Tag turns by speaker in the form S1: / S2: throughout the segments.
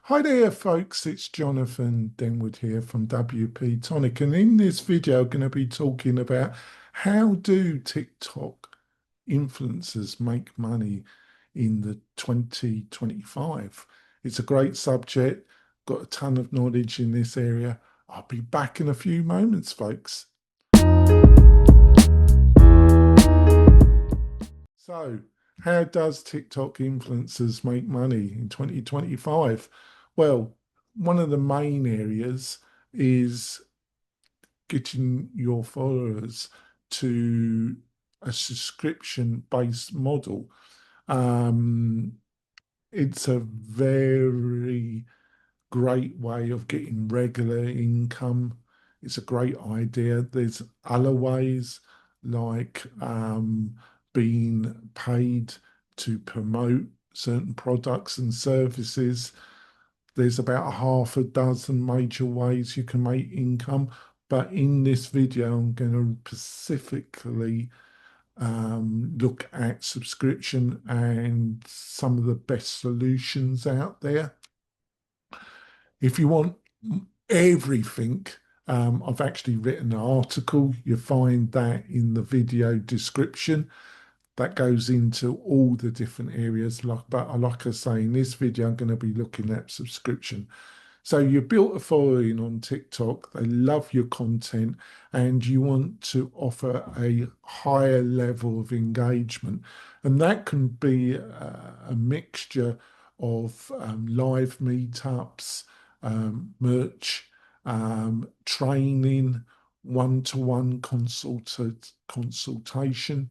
S1: Hi there, folks. It's Jonathan Denwood here from WP-Tonic, and in this video, I'm going to be talking about how do TikTok influencers make money in the 2025. It's a great subject, got a ton of knowledge in this area. I'll be back in a few moments, folks. So, how does TikTok influencers make money in 2025? Well, one of the main areas is getting your followers to a subscription-based model. Um, it's a very great way of getting regular income. It's a great idea. There's other ways like being paid to promote certain products and services. There's about half a dozen major ways you can make income. But in this video, I'm going to specifically look at subscription and some of the best solutions out there. If you want everything, I've actually written an article. You find that in the video description. That goes into all the different areas. But like I say, in this video, I'm going to be looking at subscription. So you built a following on TikTok, they love your content, and you want to offer a higher level of engagement. And that can be a mixture of live meetups, merch, training, one-to-one consultation,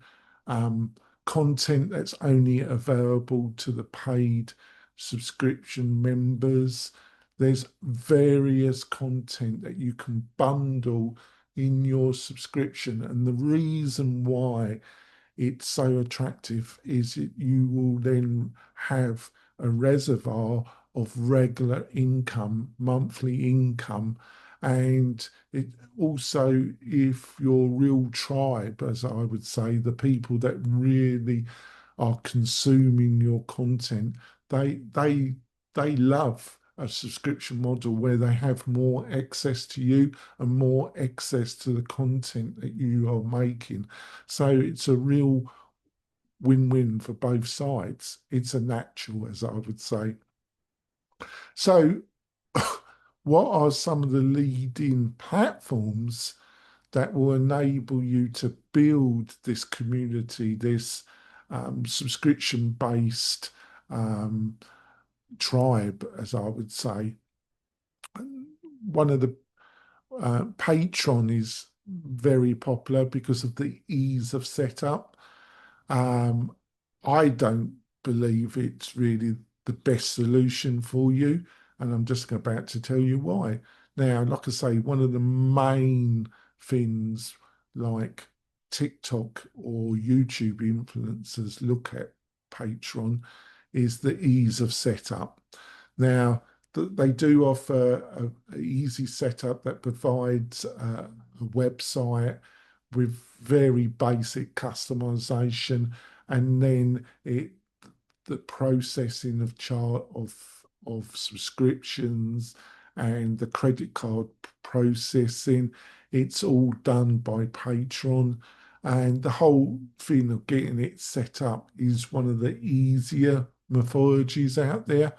S1: um, content that's only available to the paid subscription members. There's various content that you can bundle in your subscription. And the reason why it's so attractive is that you will then have a reservoir of regular income, monthly income. And it also, if your real tribe, as I would say, the people that really are consuming your content, they love a subscription model where they have more access to you and more access to the content that you are making. So it's a real win-win for both sides. It's a natural, as I would say. So what are some of the leading platforms that will enable you to build this community, this subscription-based um, tribe, as I would say? One of the Patreon is very popular because of the ease of setup. Um, I don't believe it's really the best solution for you, and I'm just about to tell you why. Now, like I say, one of the main things like TikTok or YouTube influencers look at Patreon is the ease of setup. Now, they do offer a easy setup that provides a website with very basic customization, and then the processing of chart of subscriptions and the credit card processing. It's all done by Patreon, and the whole thing of getting it set up is one of the easier methodologies out there,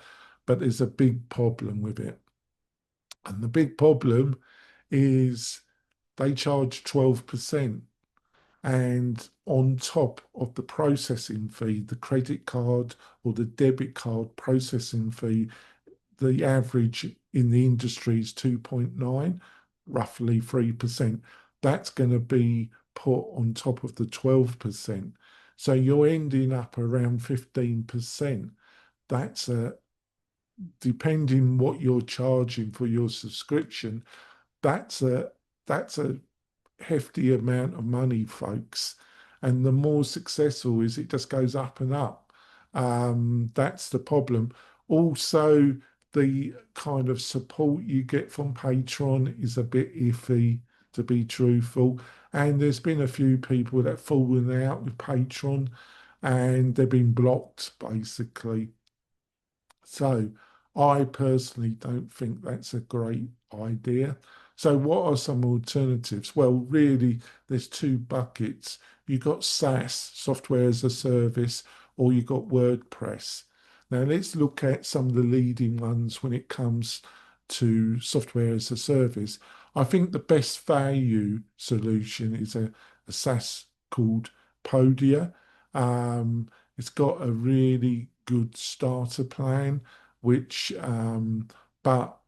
S1: but there's a big problem with it. And the big problem is they charge 12%. And on top of the processing fee, the credit card or the debit card processing fee, the average in the industry is 2.9, roughly 3%. That's going to be put on top of the 12%. So you're ending up around 15%. That's a, depending what you're charging for your subscription, that's a hefty amount of money, folks. And the more successful is, it just goes up and up. That's the problem. Also, the kind of support you get from Patreon is a bit iffy, to be truthful. And there's been a few people that have fallen out with Patreon and they've been blocked, basically. So I personally don't think that's a great idea. So what are some alternatives? Well, really, there's two buckets. You've got SaaS, software as a service, or you've got WordPress. Now let's look at some of the leading ones when it comes to software as a service. I think the best value solution is a SaaS called Podia. Um, it's got a really good starter plan, which but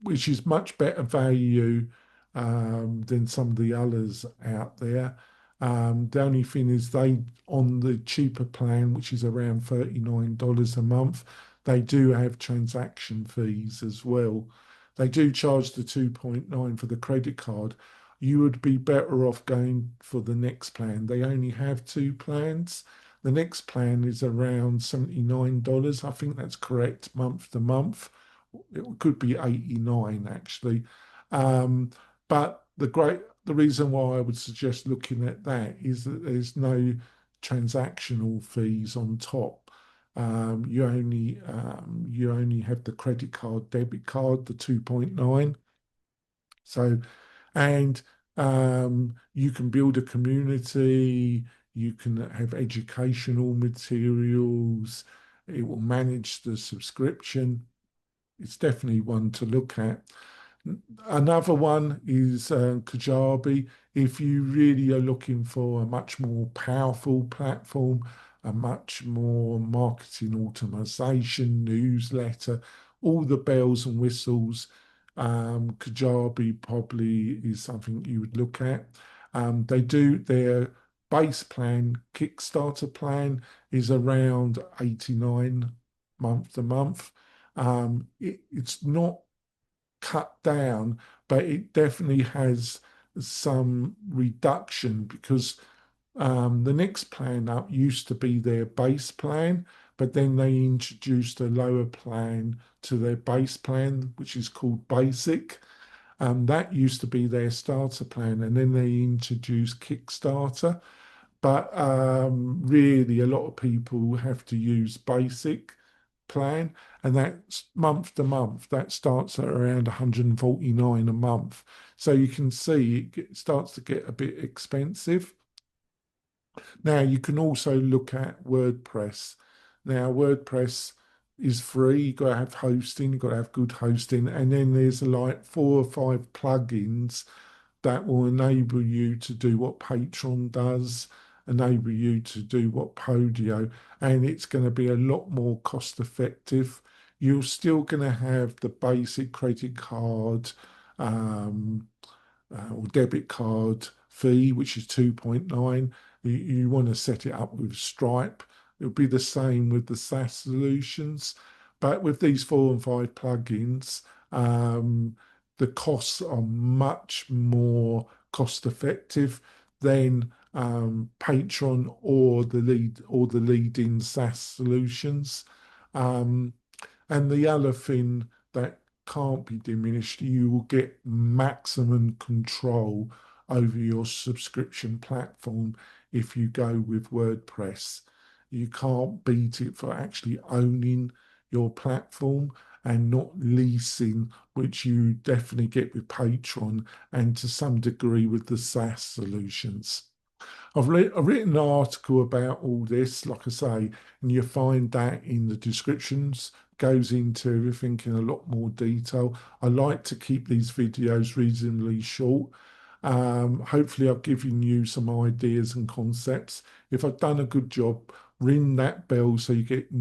S1: which is much better value than some of the others out there. The only thing is they on the cheaper plan, which is around $39 a month, they do have transaction fees as well. They do charge the 2.9 for the credit card. You would be better off going for the next plan. They only have two plans. The next plan is around $79. I think that's correct, month to month. It could be 89 actually. Um, but the reason why I would suggest looking at that is that there's no transactional fees on top. You only have the credit card, debit card, the 2.9. So, and you can build a community, you can have educational materials, it will manage the subscription. It's definitely one to look at. Another one is Kajabi. If you really are looking for a much more powerful platform, a much more marketing automation, newsletter, all the bells and whistles, Kajabi probably is something you would look at. They do their base plan, Kickstarter plan is around 89 month to month. It's not cut down, but it definitely has some reduction because the next plan up used to be their base plan, but then they introduced a lower plan to their base plan, which is called Basic. That used to be their starter plan, and then they introduced Kickstarter. But really, a lot of people have to use Basic plan, and that's month to month. That starts at around 149 a month. So you can see it starts to get a bit expensive. Now you can also look at WordPress. Now WordPress is free. You've got to have hosting, you've got to have good hosting, and then there's like 4 or 5 plugins that will enable you to do what Patreon does, enable you to do what Podio, and it's going to be a lot more cost effective. You're still going to have the basic credit card um, or debit card fee, which is 2.9. You want to set it up with Stripe. It'll be the same with the SaaS solutions, but with these 4 and 5 plugins, the costs are much more cost effective than Patreon or the leading SaaS solutions. Um, and the other thing that can't be diminished, you will get maximum control over your subscription platform if you go with WordPress. You can't beat it for actually owning your platform and not leasing, which you definitely get with Patreon and to some degree with the SaaS solutions. I've written an article about all this, like I say, and you find that in the descriptions, goes into everything in a lot more detail. I like to keep these videos reasonably short. Hopefully, I've given you some ideas and concepts. If I've done a good job, ring that bell so you get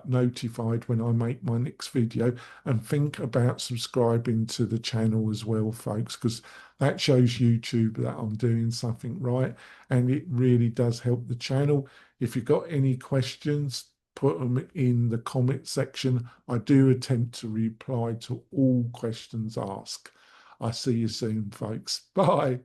S1: notified when I make my next video, and think about subscribing to the channel as well, folks, because that shows YouTube that I'm doing something right, and it really does help the channel. If you've got any questions, put them in the comment section. I do attempt to reply to all questions asked. I see you soon, folks. Bye.